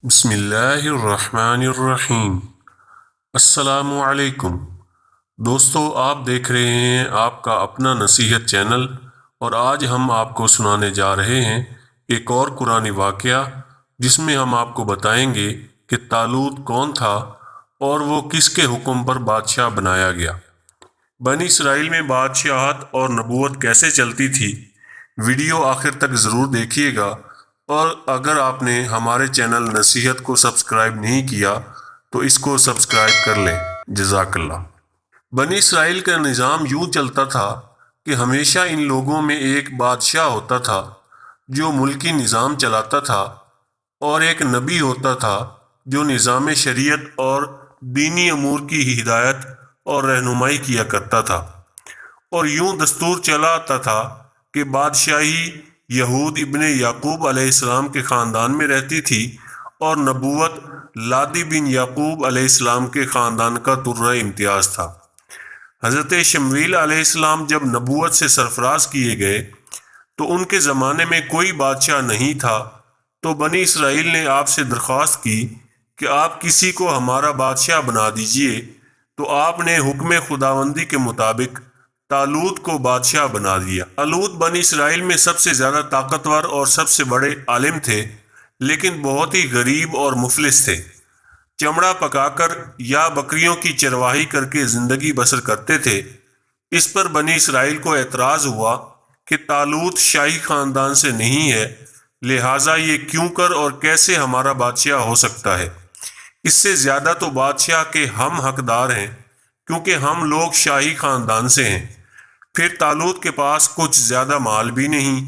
بسم اللہ الرحمن الرحیم۔ السلام علیکم دوستو، آپ دیکھ رہے ہیں آپ کا اپنا نصیحت چینل، اور آج ہم آپ کو سنانے جا رہے ہیں ایک اور قرآنی واقعہ، جس میں ہم آپ کو بتائیں گے کہ طالوت کون تھا اور وہ کس کے حکم پر بادشاہ بنایا گیا۔ بنی اسرائیل میں بادشاہت اور نبوت کیسے چلتی تھی، ویڈیو آخر تک ضرور دیکھیے گا، اور اگر آپ نے ہمارے چینل نصیحت کو سبسکرائب نہیں کیا تو اس کو سبسکرائب کر لیں، جزاک اللہ۔ بنی اسرائیل کا نظام یوں چلتا تھا کہ ہمیشہ ان لوگوں میں ایک بادشاہ ہوتا تھا جو ملکی نظام چلاتا تھا، اور ایک نبی ہوتا تھا جو نظام شریعت اور دینی امور کی ہدایت اور رہنمائی کیا کرتا تھا۔ اور یوں دستور چلا آتا تھا کہ بادشاہی یہود ابن یعقوب علیہ السلام کے خاندان میں رہتی تھی، اور نبوت لادی بن یعقوب علیہ السلام کے خاندان کا درہ امتیاز تھا۔ حضرت شمویل علیہ السلام جب نبوت سے سرفراز کیے گئے تو ان کے زمانے میں کوئی بادشاہ نہیں تھا، تو بنی اسرائیل نے آپ سے درخواست کی کہ آپ کسی کو ہمارا بادشاہ بنا دیجئے، تو آپ نے حکم خداوندی کے مطابق طالوت کو بادشاہ بنا دیا۔ طالوت بنی اسرائیل میں سب سے زیادہ طاقتور اور سب سے بڑے عالم تھے، لیکن بہت ہی غریب اور مفلس تھے۔ چمڑا پکا کر یا بکریوں کی چرواہی کر کے زندگی بسر کرتے تھے۔ اس پر بنی اسرائیل کو اعتراض ہوا کہ طالوت شاہی خاندان سے نہیں ہے، لہٰذا یہ کیوں کر اور کیسے ہمارا بادشاہ ہو سکتا ہے؟ اس سے زیادہ تو بادشاہ کے ہم حقدار ہیں، کیونکہ ہم لوگ شاہی خاندان سے ہیں۔ پھر طالوت کے پاس کچھ زیادہ مال بھی نہیں،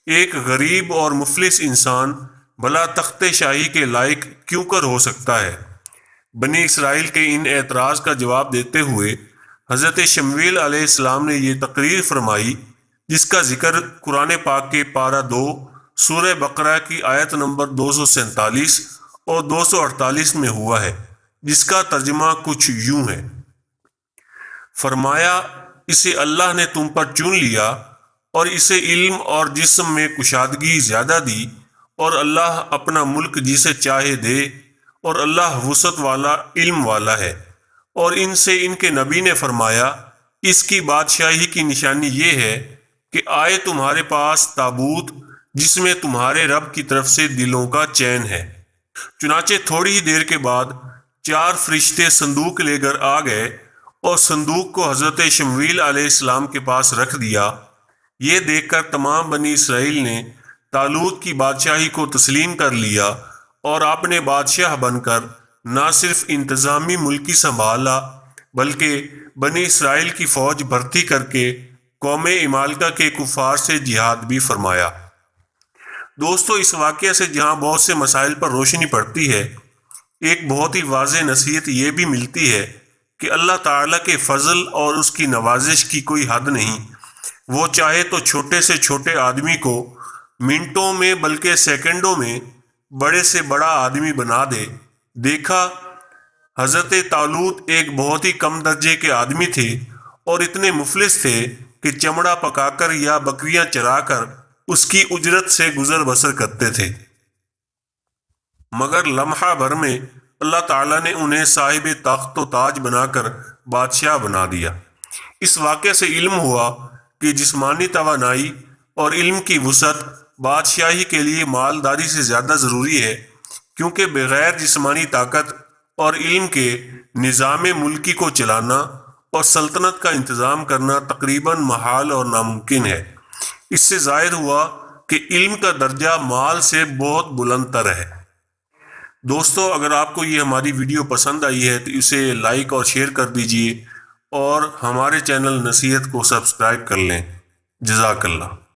ایک غریب اور مفلس انسان بلا تخت شاہی کے لائق کیوں کر ہو سکتا ہے؟ بنی اسرائیل کے ان اعتراض کا جواب دیتے ہوئے حضرت شمویل علیہ السلام نے یہ تقریر فرمائی، جس کا ذکر قرآن پاک کے پارہ 2 سورہ بقرہ کی آیت نمبر 247 اور 248 میں ہوا ہے، جس کا ترجمہ کچھ یوں ہے۔ فرمایا، اسے اللہ نے تم پر چن لیا اور اسے علم اور جسم میں کشادگی زیادہ دی، اور اللہ اپنا ملک جسے چاہے دے، اور اللہ وسعت والا علم والا ہے۔ اور ان سے ان کے نبی نے فرمایا، اس کی بادشاہی کی نشانی یہ ہے کہ آئے تمہارے پاس تابوت جس میں تمہارے رب کی طرف سے دلوں کا چین ہے۔ چنانچہ تھوڑی ہی دیر کے بعد 4 فرشتے صندوق لے کر آ گئے اور صندوق کو حضرت شمویل علیہ السلام کے پاس رکھ دیا۔ یہ دیکھ کر تمام بنی اسرائیل نے طالوت کی بادشاہی کو تسلیم کر لیا، اور آپ نے بادشاہ بن کر نہ صرف انتظامی ملکی سنبھالا، بلکہ بنی اسرائیل کی فوج بھرتی کر کے قوم عمالقہ کے کفار سے جہاد بھی فرمایا۔ دوستو، اس واقعہ سے جہاں بہت سے مسائل پر روشنی پڑتی ہے، ایک بہت ہی واضح نصیحت یہ بھی ملتی ہے کہ اللہ تعالیٰ کے فضل اور اس کی نوازش کی کوئی حد نہیں۔ وہ چاہے تو چھوٹے سے چھوٹے آدمی کو منٹوں میں بلکہ سیکنڈوں میں بڑے سے بڑا آدمی بنا دے۔ دیکھا، حضرت طالوت ایک بہت ہی کم درجے کے آدمی تھے، اور اتنے مفلس تھے کہ چمڑا پکا کر یا بکریاں چرا کر اس کی اجرت سے گزر بسر کرتے تھے، مگر لمحہ بھر میں اللہ تعالیٰ نے انہیں صاحب تخت و تاج بنا کر بادشاہ بنا دیا۔ اس واقعے سے علم ہوا کہ جسمانی توانائی اور علم کی وسعت بادشاہی کے لیے مالداری سے زیادہ ضروری ہے، کیونکہ بغیر جسمانی طاقت اور علم کے نظام ملکی کو چلانا اور سلطنت کا انتظام کرنا تقریباً محال اور ناممکن ہے۔ اس سے ظاہر ہوا کہ علم کا درجہ مال سے بہت بلند تر ہے۔ دوستو، اگر آپ کو یہ ہماری ویڈیو پسند آئی ہے تو اسے لائک اور شیئر کر دیجئے، اور ہمارے چینل نصیحت کو سبسکرائب کر لیں، جزاک اللہ۔